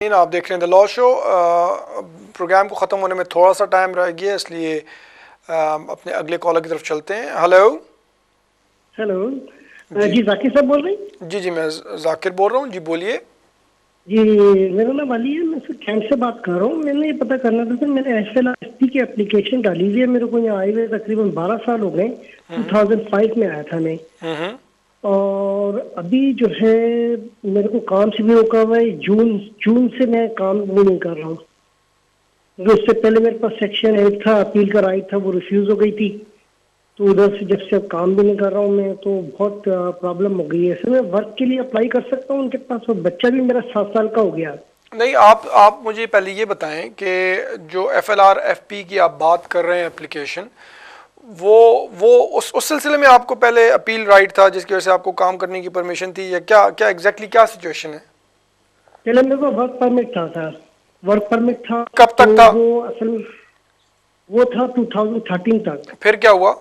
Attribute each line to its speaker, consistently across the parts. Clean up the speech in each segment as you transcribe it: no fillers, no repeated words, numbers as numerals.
Speaker 1: आप देख रहे हैं द लॉ शो। प्रोग्राम को ख़त्म होने में थोड़ा सा टाइम रह गया, इसलिए अपने अगले कॉलर की तरफ चलते हैं। हेलो
Speaker 2: हेलो जी जाकिर साहब बोल रहे हैं।
Speaker 1: जी जी मैं जाकिर बोल रहा हूँ जी, बोलिए।
Speaker 2: जी मेरा नाम अली है, मैं सर कैंप से बात कर रहा हूँ। मैंने ये पता करना था सर, मैंने एसएलआरएसपी की एप्लीकेशन डाली हुई है। मेरे को यहाँ आए हुए तकरीबन 12 साल हो गए। 2005 में आया था मैं।
Speaker 1: हम्म
Speaker 2: और अभी जो है मेरे को काम से भी रोका हुआ है। जून जून से मैं काम भी नहीं कर रहा हूँ, क्योंकि उससे पहले मेरे पास सेक्शन 8 था, अपील का राइट था, वो रिफ्यूज हो गई थी। तो उधर से जब से अब काम भी नहीं कर रहा हूँ मैं, तो बहुत प्रॉब्लम हो गई है सर। मैं वर्क के लिए अप्लाई कर सकता हूँ उनके पास? और बच्चा भी मेरा 7 साल का हो गया।
Speaker 1: नहीं, आप मुझे पहले ये बताएं कि जो FLRFP की आप बात कर रहे हैं एप्लीकेशन, वो वो उस सिलसिले में आपको पहले अपील राइट था जिसकी वजह से आपको काम करने की परमिशन थी, या क्या क्या एग्जैक्टली क्या सिचुएशन है?
Speaker 2: पहले मेरे को वर्क परमिट था सर, वर्क परमिट था।
Speaker 1: कब
Speaker 2: तो
Speaker 1: तक था?
Speaker 2: वो असल में वो था 2013 तक।
Speaker 1: फिर क्या हुआ?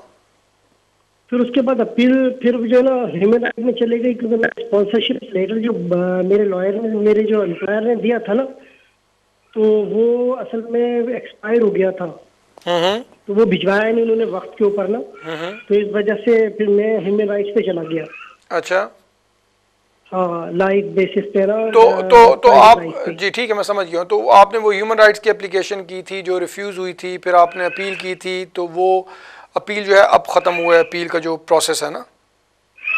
Speaker 2: फिर उसके बाद अपील, फिर जो है ना ह्यूमन राइट में चले गई, क्योंकि मैं स्पॉन्सरशिप लेटर जो मेरे लॉयर ने, मेरे जो एम्प्लॉयर ने दिया था ना, तो वो असल में एक्सपायर हो गया था।
Speaker 1: हम्म
Speaker 2: तो वो भिजवाया नहीं उन्होंने वक्त के ऊपर ना।
Speaker 1: हम्म
Speaker 2: तो इस वजह से फिर मैं ह्यूमन राइट्स पे चला गया।
Speaker 1: अच्छा।
Speaker 2: हाँ, लाइक बेसिस पे ना,
Speaker 1: तो
Speaker 2: प्राइवेट
Speaker 1: आप,
Speaker 2: राइट पे।
Speaker 1: जी ठीक है, मैं समझ गया हूँ। तो आपने वो ह्यूमन राइट्स की एप्लीकेशन की थी जो रिफ्यूज़ हुई थी, फिर आपने अपील की थी, तो वो अपील जो है अब ख़त्म हुआ है, अपील का जो प्रोसेस है ना?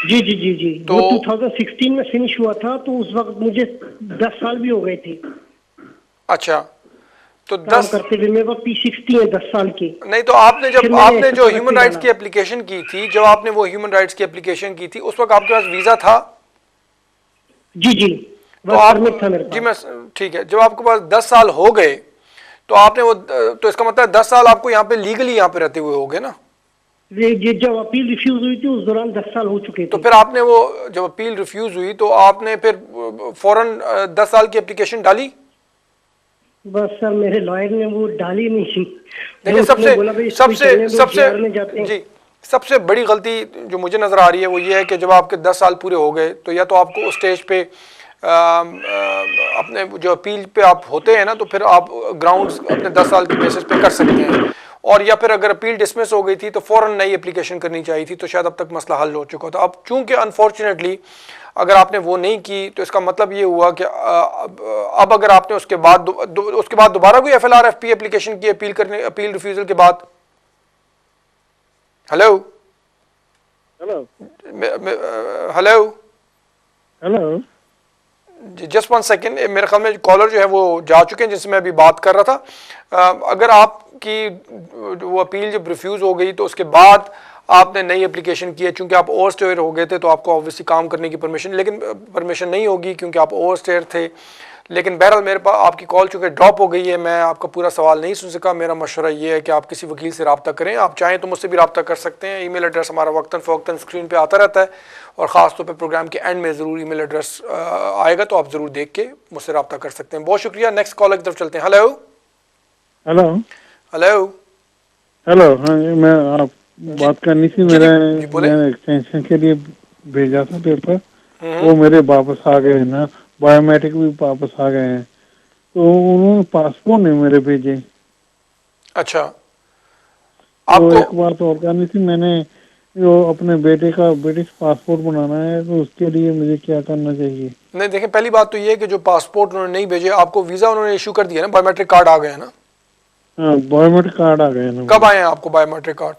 Speaker 2: जी जी जी जी,
Speaker 1: तो
Speaker 2: वो 2016 में फिनिश हुआ था। तो उस वक्त मुझे 10 साल भी हो गए थे
Speaker 1: अच्छा, तो
Speaker 2: काम
Speaker 1: 10,
Speaker 2: करते हुए। मेरे को P60 है 10 साल की।
Speaker 1: नहीं तो आपने
Speaker 2: फिर
Speaker 1: जब
Speaker 2: मैंने
Speaker 1: आपने जो
Speaker 2: SLRF
Speaker 1: ह्यूमन
Speaker 2: पे
Speaker 1: राइट्स
Speaker 2: डाला।
Speaker 1: की एप्लीकेशन की थी, जब आपने वो ह्यूमन राइट्स की एप्लीकेशन की थी, उस वक्त आपके पास वीज़ा था?
Speaker 2: जी जी,
Speaker 1: तो
Speaker 2: वर्क
Speaker 1: आप,
Speaker 2: परमिट था मेरे
Speaker 1: जी
Speaker 2: पास।
Speaker 1: मैं, ठीक है, जब आपके पास 10 साल हो गए तो आपने वो, तो इसका मतलब 10 साल आपको यहाँ पे लीगली यहाँ पे रहते हुए हो गए ना?
Speaker 2: ये जब अपील रिफ्यूज हुई थी उस दौरान 10 साल हो चुके
Speaker 1: तो
Speaker 2: थे।
Speaker 1: फिर आपने वो, जब अपील रिफ्यूज हुई तो आपने फिर फौरन 10 साल की एप्लीकेशन डाली?
Speaker 2: बस सर मेरे लॉयर ने वो डाली नहीं थी।
Speaker 1: देखिए,
Speaker 2: वो उसने
Speaker 1: सबसे
Speaker 2: बोला भाई इसको ही
Speaker 1: सबसे
Speaker 2: चलने दो,
Speaker 1: सबसे
Speaker 2: जेआर में जाते हैं।
Speaker 1: जी, सबसे बड़ी गलती जो मुझे नज़र आ रही है वो ये है कि जब आपके 10 साल पूरे हो गए तो या तो आपको उस स्टेज पे अपने जो अपील पे आप होते हैं ना, तो फिर आप ग्राउंड्स अपने 10 साल के बेसिस पे कर सकते हैं, और या फिर अगर अपील डिसमिस हो गई थी तो फ़ौरन नई एप्लीकेशन करनी चाहिए थी, तो शायद अब तक मसला हल हो चुका था। अब चूंकि अनफॉर्चुनेटली अगर आपने वो नहीं की तो इसका मतलब ये हुआ कि अब अगर आपने उसके बाद दोबारा कोई FLRFP एप्लीकेशन की अपील करने, अपील रिफ्यूजल के बाद। Hello
Speaker 2: hello
Speaker 1: hello
Speaker 2: hello.
Speaker 1: Just 1 second, मेरे ख्याल में कॉलर जो है वो जा चुके हैं जिनसे मैं अभी बात कर रहा था। अगर आपकी वो अपील जब रिफ्यूज़ हो गई तो उसके बाद आपने नई एप्लीकेशन की है, चूंकि आप ओवर स्टेयर हो गए थे तो आपको ऑब्वियसली काम करने की परमिशन, लेकिन परमिशन नहीं होगी क्योंकि आप ओवर स्टेयर थे। लेकिन बहरहाल मेरे पास आपकी कॉल चूँकि ड्रॉप हो गई है, मैं आपका पूरा सवाल नहीं सुन सका। मेरा मशवरा ये है कि आप किसी वकील से रब्ता करें। आप चाहें तो मुझसे भी रब्ता कर सकते हैं। ईमेल एड्रेस हमारा वक्तन फ़वक्तन स्क्रीन पे आता रहता है, और ख़ास तौर पे प्रोग्राम के एंड में ज़रूर ईमेल एड्रेस आएगा, तो आप ज़रूर देख के मुझसे रब्ता कर सकते हैं। बहुत शुक्रिया। नेक्स्ट कॉलर की तरफ चलते हैं। Hello
Speaker 3: hello
Speaker 1: hello
Speaker 3: hello. हाँ जी, मैं आप
Speaker 1: जी
Speaker 3: बात करनी थी।
Speaker 1: जी जी
Speaker 3: मेरे
Speaker 1: जी बोले।
Speaker 3: मैंने एक्सटेंशन के लिए भेजा था पेपर, वो मेरे वापस आ गए ना। बायोमेट्रिक भी वापस आ गए हैं, तो उन्होंने पासपोर्ट नहीं मेरे भेजे।
Speaker 1: अच्छा,
Speaker 3: तो
Speaker 1: आपको,
Speaker 3: एक बात और करनी थी, मैंने जो अपने बेटे का ब्रिटिश पासपोर्ट बनाना है, तो उसके लिए मुझे क्या करना चाहिए?
Speaker 1: नहीं देखें, पहली बात तो ये है कि जो पासपोर्ट उन्होंने नहीं भेजे, आपको वीज़ा उन्होंने इशू कर दिया ना, बायोमेट्रिक कार्ड आ गया ना?
Speaker 3: हाँ, बायोमेट्रिक कार्ड आ गए ना
Speaker 1: कब
Speaker 3: मुझे।
Speaker 1: आए हैं आपको बायोमेट्रिक कार्ड?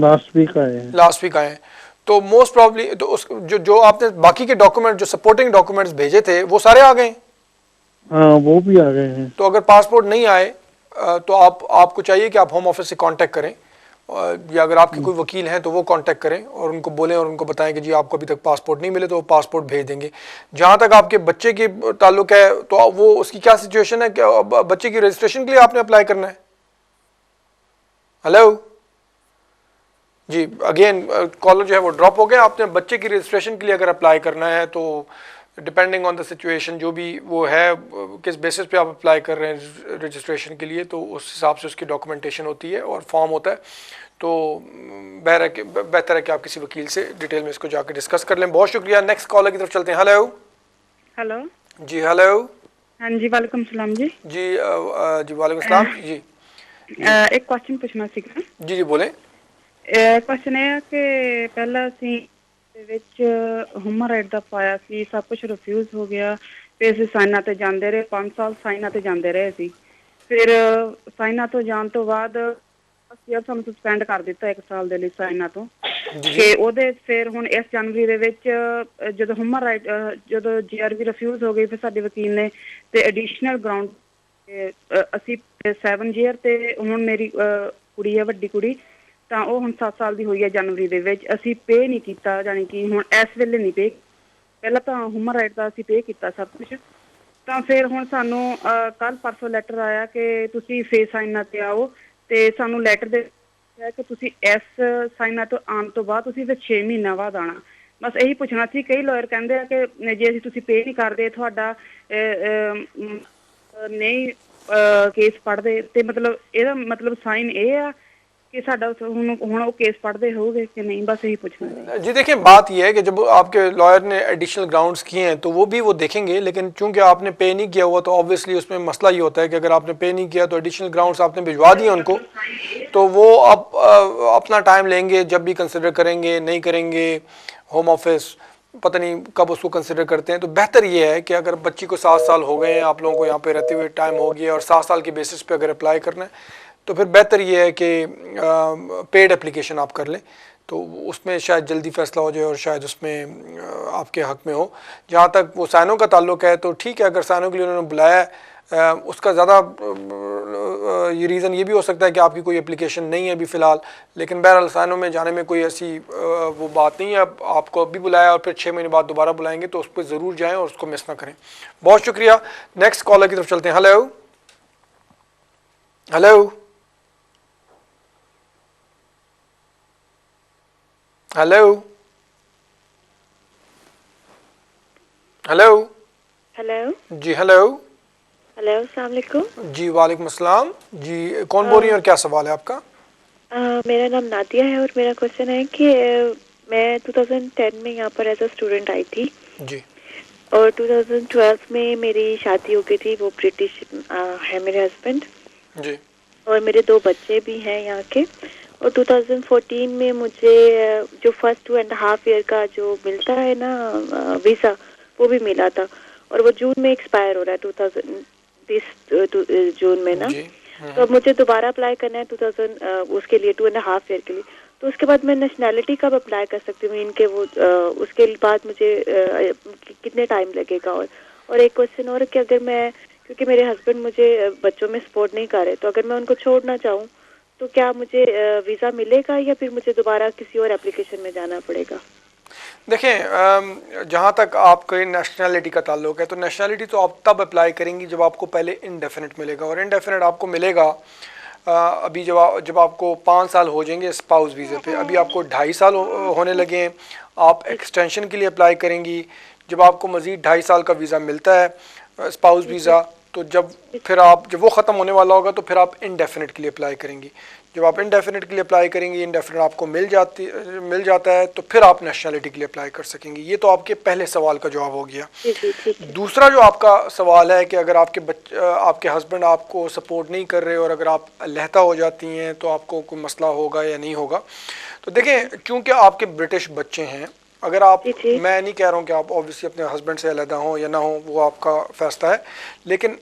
Speaker 3: लास्ट वीक आए हैं।
Speaker 1: लास्ट वीक आए हैं। तो मोस्ट प्रॉब्ली तो उस जो जो आपने बाकी के डॉक्यूमेंट, जो सपोर्टिंग डॉक्यूमेंट्स भेजे थे, वो सारे आ गए।
Speaker 3: हाँ, वो भी आ गए हैं।
Speaker 1: तो अगर पासपोर्ट नहीं आए तो आपको चाहिए कि आप होम ऑफिस से कांटेक्ट करें, या अगर आपके कोई वकील हैं तो वो कांटेक्ट करें और उनको बोलें और उनको बताएं कि जी आपको अभी तक पासपोर्ट नहीं मिले, तो वो पासपोर्ट भेज देंगे। जहाँ तक आपके बच्चे की ताल्लुक है, तो वो उसकी क्या सिचुएशन है? क्या बच्चे की रजिस्ट्रेशन के लिए आपने अप्लाई करना है? हेलो जी, अगेन कॉलर जो है वो ड्रॉप हो गया। आपने बच्चे की रजिस्ट्रेशन के लिए अगर अप्लाई करना है तो डिपेंडिंग ऑन द सिचुएशन जो भी वो है, किस बेसिस पे आप अप्लाई कर रहे हैं रजिस्ट्रेशन के लिए, तो उस हिसाब से उसकी डॉक्यूमेंटेशन होती है और फॉर्म होता है। तो बेहतर है कि आप किसी वकील से डिटेल में इसको जाकर डिस्कस कर लें। बहुत शुक्रिया। नेक्स्ट कॉलर की तरफ चलते हैं। हेलो
Speaker 4: हेलो
Speaker 1: जी हेलो।
Speaker 4: हाँ जी, वालेकुम सलाम जी।
Speaker 1: जी वालेकुम सलाम जी।
Speaker 4: एक क्वेश्चन पूछना ਸੀਗਾ।
Speaker 1: जी बोलें।
Speaker 4: क्वेश्चन ਇਹ ਹੈ ਕਿ ਪਹਿਲਾਂ ਅਸੀਂ ਦੇ ਵਿੱਚ ਹਿਊਮਨ ਰਾਈਟ ਦਾ ਪਾਇਆ ਸੀ, ਸਭ ਕੁਝ ਰਿਫਿਊਜ਼ ਹੋ ਗਿਆ, ਤੇ ਅਸੀਂ ਸਾਈਨਾਂ ਤੇ ਜਾਂਦੇ ਰਹੇ, 5 ਸਾਲ ਸਾਈਨਾਂ ਤੇ ਜਾਂਦੇ ਰਹੇ ਸੀ। ਫਿਰ ਸਾਈਨਾਂ ਤੋਂ ਜਾਣ ਤੋਂ ਬਾਅਦ ਅਸੀਂ ਸਾਨੂੰ ਸਸਪੈਂਡ ਕਰ ਦਿੱਤਾ 1 ਸਾਲ ਦੇ ਲਈ ਸਾਈਨਾਂ ਤੋਂ।
Speaker 1: जी जी
Speaker 4: ਕਿ ਉਹਦੇ ਫਿਰ ਹੁਣ ਇਸ ਜਨਵਰੀ ਦੇ ਵਿੱਚ ਜਦੋਂ ਹਿਊਮਨ ਰਾਈਟ ਜਦੋਂ ਜੀਆਰਬੀ ਰਿਫਿਊਜ਼ ਹੋ ਗਈ, ਫਿਰ ਸਾਡੇ ਵਕੀਲ ਨੇ ਤੇ ਐਡੀਸ਼ਨਲ ਗਰਾਊਂਡ ਅਸੀਂ 7 ਈਅਰ ਤੇ ਹੁਣ ਮੇਰੀ ਕੁੜੀ ਹੈ, ਵੱਡੀ ਕੁੜੀ, ਤਾਂ ਉਹ ਹੁਣ 7 ਸਾਲ ਦੀ ਹੋਈ ਹੈ ਜਨਵਰੀ ਦੇ ਵਿੱਚ। ਅਸੀਂ ਪੇ ਨਹੀਂ ਕੀਤਾ, ਯਾਨੀ ਕਿ ਹੁਣ ਇਸ ਵੇਲੇ ਨਹੀਂ ਪੇ। ਪਹਿਲਾਂ ਤਾਂ ਹਿਊਮਨ ਰਾਈਟ ਦਾ ਅਸੀਂ ਪੇ ਕੀਤਾ ਸਭ ਕੁਝ। ਤਾਂ ਫਿਰ ਹੁਣ ਸਾਨੂੰ ਕੱਲ ਪਰਸੋਂ ਲੈਟਰ ਆਇਆ ਕਿ ਤੁਸੀਂ ਫੇਸ ਸਾਈਨਾਂ ਤੇ ਆਓ, ਤੇ ਸਾਨੂੰ ਲੈਟਰ ਦੇ ਹੈ ਕਿ ਤੁਸੀਂ ਇਸ ਸਾਈਨਾਂ ਤੋਂ ਆਉਣ ਤੋਂ ਬਾਅਦ ਤੁਸੀਂ ਫਿਰ 6 ਮਹੀਨਿਆਂ ਬਾਅਦ ਆਉਣਾ। ਬਸ ਇਹੀ ਪੁੱਛਣਾ ਸੀ। ਕਈ ਲਾਇਰ ਕਹਿੰਦੇ ਆ ਕਿ ਜੇ ਅਸੀਂ ਤੁਸੀਂ ਪੇ ਨਹੀਂ ਕਰਦੇ ਤੁਹਾਡਾ ਨਹੀਂ ਕੇਸ ਪੜ੍ਹਦੇ, ਤੇ ਮਤਲਬ ਇਹਦਾ ਮਤਲਬ ਸਾਈਨ ਇਹ ਆ कि साडा ਹੁਣ ਉਹ केस पढ़ते होगे कि नहीं, बस यही पूछना है।
Speaker 1: जी देखिए, बात यह है कि जब आपके लॉयर ने एडिशनल ग्राउंड्स किए हैं तो वो भी वो देखेंगे, लेकिन चूंकि आपने पे नहीं किया हुआ तो ऑब्वियसली उसमें मसला ये होता है कि अगर आपने पे नहीं किया तो एडिशनल ग्राउंड्स आपने भिजवा दिए उनको, तो वो अब अपना टाइम लेंगे, जब भी कंसिडर करेंगे, नहीं करेंगे। होम ऑफिस पता नहीं कब उसको कंसिडर करते हैं। तो बेहतर ये है कि अगर बच्ची को 7 साल हो गए हैं, आप लोगों को यहाँ पे रहते हुए टाइम हो गया और 7 साल के बेसिस पे अगर अप्लाई करना है तो फिर बेहतर ये है कि पेड एप्लीकेशन आप कर लें, तो उसमें शायद जल्दी फैसला हो जाए और शायद उसमें आपके हक में हो। जहाँ तक वो साइनों का ताल्लुक है तो ठीक है, अगर साइनों के लिए उन्होंने बुलाया है, उसका ज़्यादा ये रीज़न ये भी हो सकता है कि आपकी कोई एप्लीकेशन नहीं है अभी फ़िलहाल, लेकिन बहरहाल साइनों में जाने में कोई ऐसी वो बात नहीं है। आपको अभी बुलाया और फिर 6 महीने बाद दोबारा बुलाएंगे तो उस पर ज़रूर जाएँ और उसको मिस ना करें। बहुत शुक्रिया। नेक्स्ट कॉलर की तरफ चलते हैं। Hello hello hello hello
Speaker 5: hello
Speaker 1: जी हेलो
Speaker 5: हेलो, अस्सलाम वालेकुम।
Speaker 1: जी वालेकुम अस्सलाम जी। कौन बोल रही हैं और क्या सवाल है आपका?
Speaker 5: मेरा नाम नादिया है और मेरा क्वेश्चन है कि मैं 2010 में यहाँ पर एज अ स्टूडेंट आई थी
Speaker 1: जी
Speaker 5: और 2012 में मेरी शादी हो गई थी। वो ब्रिटिश है मेरे हस्बैंड,
Speaker 1: जी
Speaker 5: और मेरे 2 बच्चे भी हैं यहाँ के। और 2014 में मुझे जो फर्स्ट 2.5 ईयर का जो मिलता है ना वीज़ा, वो भी मिला था, और वो जून में एक्सपायर हो रहा है 2020 जून में ना।
Speaker 1: जी
Speaker 5: तो अब मुझे दोबारा अप्लाई करना है 2000 उसके लिए 2.5 ईयर के लिए। तो उसके बाद मैं नेशनैलिटी कब अप्लाई कर सकती हूँ इनके वो उसके बाद मुझे कितने टाइम लगेगा? और एक क्वेश्चन और कि अगर मैं, क्योंकि मेरे हस्बैंड मुझे बच्चों में सपोर्ट नहीं कर रहे, तो अगर मैं उनको छोड़ना चाहूँ तो क्या मुझे वीज़ा मिलेगा या फिर मुझे दोबारा किसी और एप्लीकेशन में जाना पड़ेगा?
Speaker 1: देखें, जहाँ तक आपके नेशनैलिटी का ताल्लुक है तो नेशनैलिटी तो आप तब अप्लाई करेंगी जब आपको पहले इंडेफिनिट मिलेगा, और इंडेफिनिट आपको मिलेगा अभी जब आपको 5 साल हो जाएंगे स्पाउस वीज़े पे। अभी आपको 2.5 साल होने लगे हैं, आप एक्सटेंशन के लिए अप्लाई करेंगी। जब आपको मज़ीद 2.5 साल का वीज़ा मिलता है स्पाउस वीज़ा, तो जब वो ख़त्म होने वाला होगा तो फिर आप इंडेफिनिट के लिए अप्लाई करेंगी। जब आप इंडेफिनिट के लिए अप्लाई करेंगी, इंडेफिनिट आपको मिल जाता है, तो फिर आप नेशनैलिटी के लिए अप्लाई कर सकेंगी। ये तो आपके पहले सवाल का जवाब हो गया। दूसरा जो आपका सवाल है कि अगर आपके हस्बैंड आपको सपोर्ट नहीं कर रहे और अगर आप अलहदा हो जाती हैं तो आपको कोई मसला होगा या नहीं होगा। तो देखें, क्योंकि आपके ब्रिटिश बच्चे हैं, अगर आप, मैं नहीं कह रहा हूँ कि आप ऑब्वियसली अपने हस्बैंड से अलहदा हों या ना हो, वो आपका फ़ैसला है, लेकिन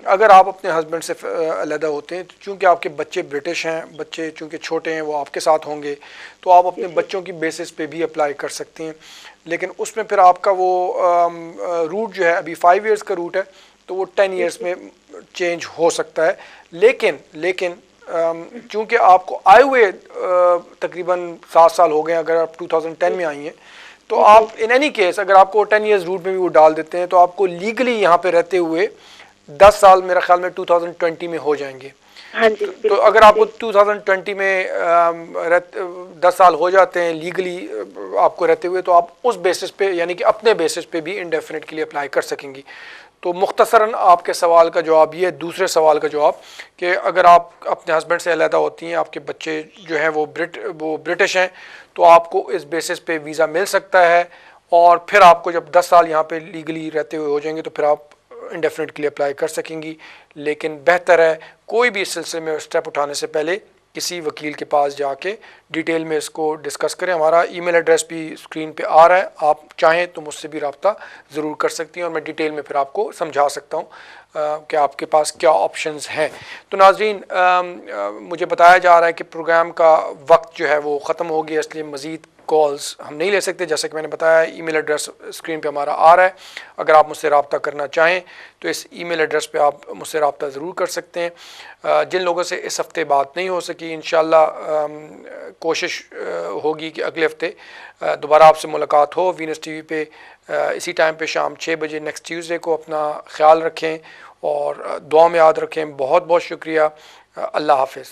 Speaker 1: अगर आप अपने हस्बैंड से अलहदा होते हैं तो चूँकि आपके बच्चे ब्रिटिश हैं, बच्चे चूँकि छोटे हैं, वो आपके साथ होंगे, तो आप अपने बच्चों की बेसिस पे भी अप्लाई कर सकती हैं। लेकिन उसमें फिर आपका वो रूट जो है अभी 5 इयर्स का रूट है, तो वो 10 इयर्स में चेंज हो सकता है। लेकिन चूँकि आपको आए हुए तकरीबन 7 साल हो गए, अगर आप 2010 में आई हैं तो आप इन एनी केस अगर आपको 10 इयर्स रूट में भी वो डाल देते हैं तो आपको लीगली यहाँ पे रहते हुए 10 साल मेरा ख्याल में 2020 में हो जाएंगे।
Speaker 5: हाँ जी,
Speaker 1: तो अगर आपको 2020 में 10 साल हो जाते हैं लीगली आपको रहते हुए, तो आप उस बेसिस पे यानी कि अपने बेसिस पे भी इंडेफिनिट के लिए अप्लाई कर सकेंगी। तो मुख्तसरन आपके सवाल का जवाब ये है, दूसरे सवाल का जवाब कि अगर आप अपने हस्बैंड से अलहदा होती हैं, आपके बच्चे जो हैं वो ब्रिटिश हैं, तो आपको इस बेसिस पे वीज़ा मिल सकता है और फिर आपको जब 10 साल यहाँ पे लीगली रहते हुए हो जाएंगे तो फिर आप इंडेफिनिट के लिए अप्लाई कर सकेंगी। लेकिन बेहतर है कोई भी इस सिलसिले में स्टेप उठाने से पहले किसी वकील के पास जाके डिटेल में इसको डिस्कस करें। हमारा ईमेल एड्रेस भी स्क्रीन पे आ रहा है, आप चाहें तो मुझसे भी रब्ता ज़रूर कर सकती हैं और मैं डिटेल में फिर आपको समझा सकता हूँ कि आपके पास क्या ऑप्शंस हैं। तो नाज़रीन, मुझे बताया जा रहा है कि प्रोग्राम का वक्त जो है वो ख़त्म हो गया, इसलिए मज़ीद कॉल्स हम नहीं ले सकते। जैसे कि मैंने बताया, ईमेल एड्रेस स्क्रीन पे हमारा आ रहा है। अगर आप मुझसे रब्ता करना चाहें तो इस ईमेल एड्रेस पे आप मुझसे रब्ता ज़रूर कर सकते हैं। जिन लोगों से इस हफ़्ते बात नहीं हो सकी, इंशाल्लाह कोशिश होगी कि अगले हफ़्ते दोबारा आपसे मुलाकात हो वीनस टीवी पे इसी टाइम पे शाम 6 बजे नेक्स्ट ट्यूसडे को। अपना ख्याल रखें और दुआ में याद रखें। बहुत बहुत शुक्रिया। अल्लाह हाफ़िज़।